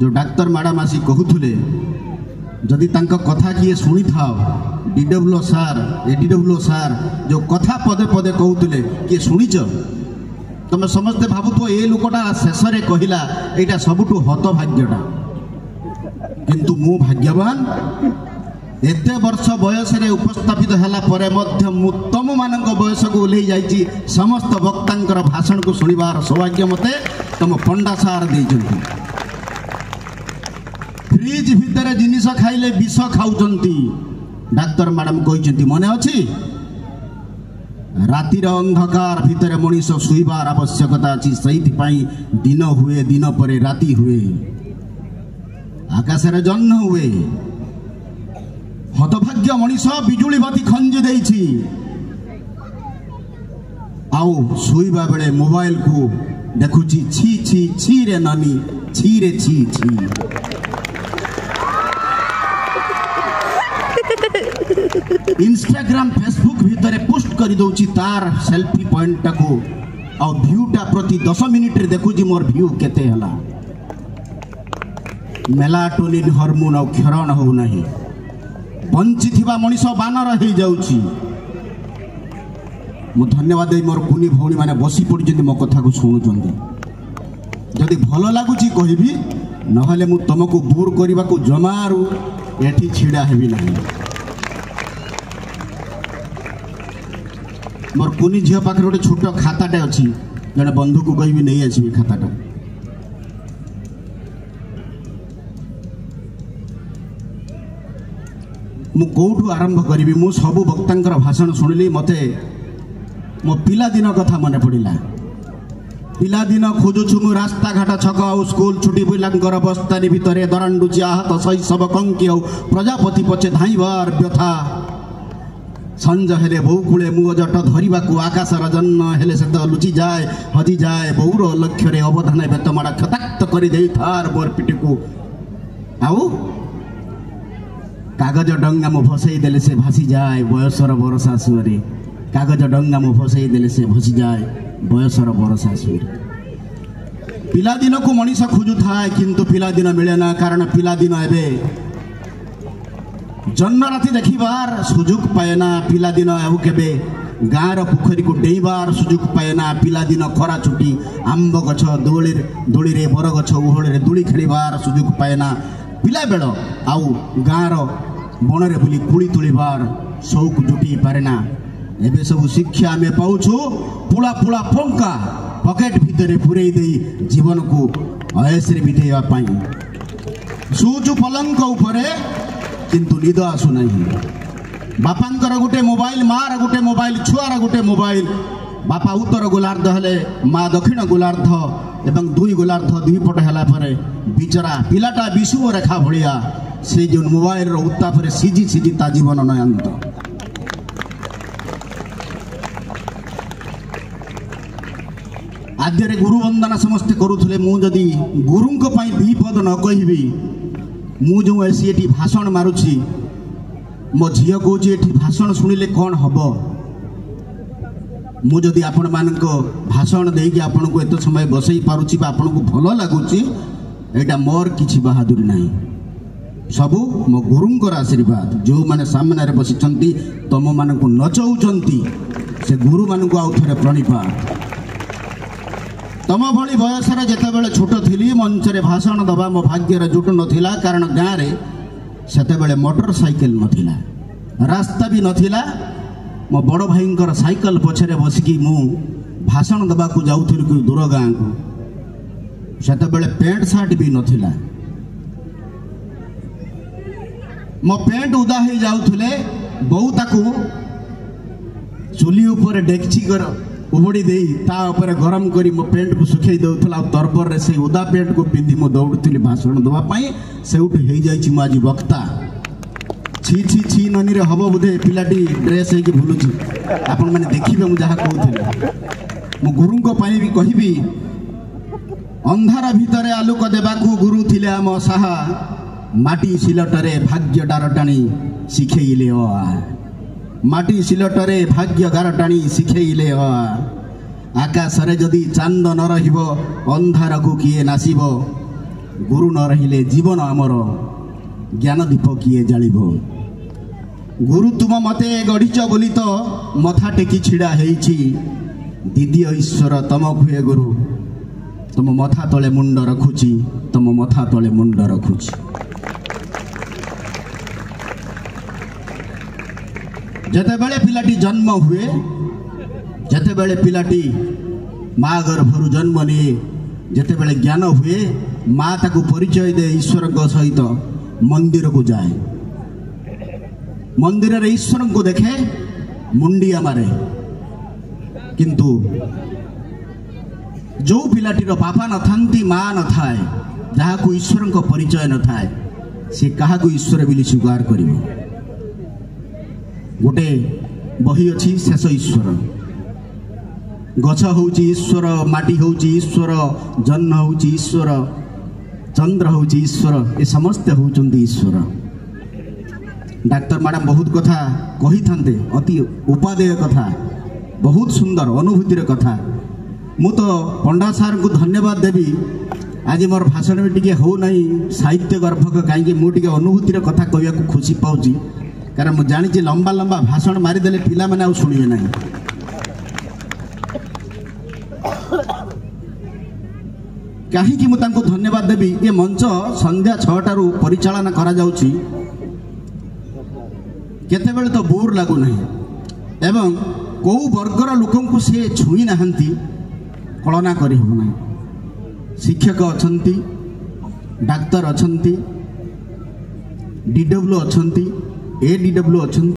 जो doctor madam आसी कहूले जदि तांका कथा किए शुणी था डीडब्ल्यू सार एडीडब्ल्यू सार जो कथा पदे पदे कहूले किए शुणीच तुम समस्ते भावुथ ए लोकटा शेष कहला यहाँ सबुठु हतभाग्यटा किंतु मु भाग्यवान एते वर्ष बयस उपस्थापित है तुम मान बयस को ओल्ल जाइए समस्त वक्ता भाषण को शुणवार सौभाग्य मते तुम पंडा सार दे फ्रिज भितर जिनिस खाइले विष खाऊंती डाक्तर मैडम कहते मन अच्छी रातिर अंधकार भितर मनीष शुइबार आवश्यकता अच्छी से दिन हुए दिन पर राति हुए आकाश जन्म हुए हतभाग्य मनीष बिजुली बाती खंजी देछि आउ शुइबा बेले मोबाइल को देखुची छी छी छी रे नानी छी रे छी छी इंस्टाग्राम फेसबुक भितर पोस्ट कर दउची तार सेल्फी पॉइंट को आ व्यूटा प्रति 10 मिनिट रे देखुची मोर व्यू केते हला मेलाटोनिन हार्मोन आ क्षरण हो नहीं बंची थिबा मनीष बानर हो जाउची मु धन्यवाद दे मोर कुनी भौणी माने बसी पड़ी मो कथा को शुणुचंदी जदि भल लगुची कहबी नहले मु तुमको बोर करने को जमारू एठी छिड़ा हेबी नहीं मोर कुनी झील पाखे गोटे छोट खाताटे अच्छी जड़े बंधु को कहबी नहीं आसबी खाताटा मु कौठू आरंभ करी मु सबु वक्ता भाषण शुणिली मते मो पिलादिन कथा मन पड़ा पिलादिन खोजुछु मु रास्ता घाट छक आउ स्कूल छुट्टी पिलांकर बस्तानी भितर दरांडुची आहत शैशव कंकी आउ प्रजापति पछे धाइबार व्यथा संज हेले बहु कूले मुह जट धरिबा को आकाशर जन्म हेले से तो लुचि जाए हजी जाए बहुर लक्ष्य अवधान बेतमाड़ा क्षताक्त कर मोर पिटी को आउ कागज डंगा मु भसई देले से भासी जाए बयसर बरसा सुरे कागज डंगा मु भसई देले से भसी जाए बयसर बरसा सुरे पिलादिन को मनीष खोजु थाए किंतु पिलादिन मिले ना कारण पिलादिन एबे जन्म राति देखिबार सुजुग पाएना पिलादिन आउ केबे गाँर पोखरी को डेइबार सुजुग पाएना पिलादिन खरा छुट्टी आंब गछ दोली रे बर गछ उहळे दोली खेलिबार सुजुग पाएना पिला बेल आउ गाँर बणरे बुली कुली तुलिबार शौक जुटी पारेना एबे सब शिक्षा आमे पाउछु पुला पुला पंका पकेट भितर पुरई दे जीवन को अयसरे बितेवा पाई सुजु पलंक उपरे किंतु निद आसु नहीं बापांकर गोटे मोबाइल मार गोटे मोबाइल छुआर गोटे मोबाइल बापा उत्तर गोलार्ध हेले माँ दक्षिण गोलार्ध एवं दुई गोलार्ध दुई पट है बिचरा पिलाटा विषुव रेखा भाया से जो मोबाइल उत्ताप सीझी सीझी ता जीवन नयंत आद्य गुरु वंदना समस्ते करुले मुझे गुरुं दी पद न कहबी मु जो ऐसी एटी भाषण मारुची मो झील कौच एटी भाषण शुणिले कौन हम मुझे आपण मान भाषण देकी आपण को एत समय बसई पारुची आपण को भल लगुच एटा मोर किछि बहादुरी नहीं सबू मो गुरुंकर आशीर्वाद जो माने सामने बसी तुम मान को नचौंती से गुरु मान को आउ थे प्रणिपात तम भली बयसर जितेबाला छोट थी मंच रे भाषण दबा मो भाग्यर जुटु नथिला कारण गाँव में सेतेबेले मोटरसाइकेल नथिला रास्ता भी नथिला मो बड़ भाईंकर साइकेल पछरे बसिकी मु भाषण दबा को जाउथिलु कि दूर गाँ को सेतेबेले पैंट सार्ट भी नथिला मो पैंट उदा हो जाउथिले बहु ताकू चुली ऊपर डेक्ची कर उबड़ी दे ता ऊपर गरम करी मो पेंट को सुखई दउथला तरबर रे से उदा पेंट को पिंधि मो दौड़ुली भाषण दवा पाई सेउठ हो जाइछि मो आज वक्ता छी छी छी ननी रे हबो बुधे पिलाटी ड्रेस है कि भूलुछि आपण माने देखिबे मु जहा कहउथिले मो गुरुं को पाई भी कहिबी अंधार भितर आलोक देबाकू गुरु थिले आम साहा माटी सिलटरे भाग्य डार टाणी शिखेइले माटी सिलटरे भाग्य गार टाणी शिखेइले आकाश रे जदि चांद न रहिबो अंधार को किए नासिबो गुरु न रहिले जीवन आमर ज्ञान दीप किए जालिब गुरु तुम मते गढ़िच बोली तो मथा टेकी छिड़ा हेइछि दीदी ईश्वर तम हुए गुरु तुम मथा तले मुंड रखुची तुम मथा तले मुंड रखुची जते बेले पिलाटी जन्म हुए जते बेले पिलाटी माँ गर्भरु जन्म निए जते बेले ज्ञान हुए माँ ताकू परिचय दे ईश्वर सहित मंदिर को जाए मंदिर रे ईश्वर को देखे मुंडिया मारे किंतु जो पिलाटी रो बापा न थांती माँ न थाए जहाँ को ईश्वर को परिचय न थाए से कहा को ईश्वर बोली स्वीकार करिवो गोटे बही अच्छी शेष ईश्वर गछ होउची ईश्वर माटी होउची ईश्वर जन्न होउची ईश्वर चंद्र होउची ईश्वर ए समस्त होउचंती ईश्वर डाक्टर मैडम बहुत कथा कही थांते अति उपादेय कथा बहुत सुंदर अनुभूतिर कथा मु तो पंडा सार को धन्यवाद देवी आज मोर भाषण में टिके हो नहीं साहित्य गर्भक कहीं मुझे अनुभूतिर कथा कहवा खुशी पाऊँ कारण मुझे जानी लंबा लंबा भाषण मारिदेले पिला माने आउ शुणिबे नहीं कहीं मुझे धन्यवाद देवी ये मंच संध्या 6टार परिचालना करा जाउची केतेबेले तो बोर लागू नहीं एवं कौ वर्गर लोक से छुई नाहंती कलना करी हो नहीं शिक्षक अछंती डाक्तर अछंती DW अछंती ADW अछंती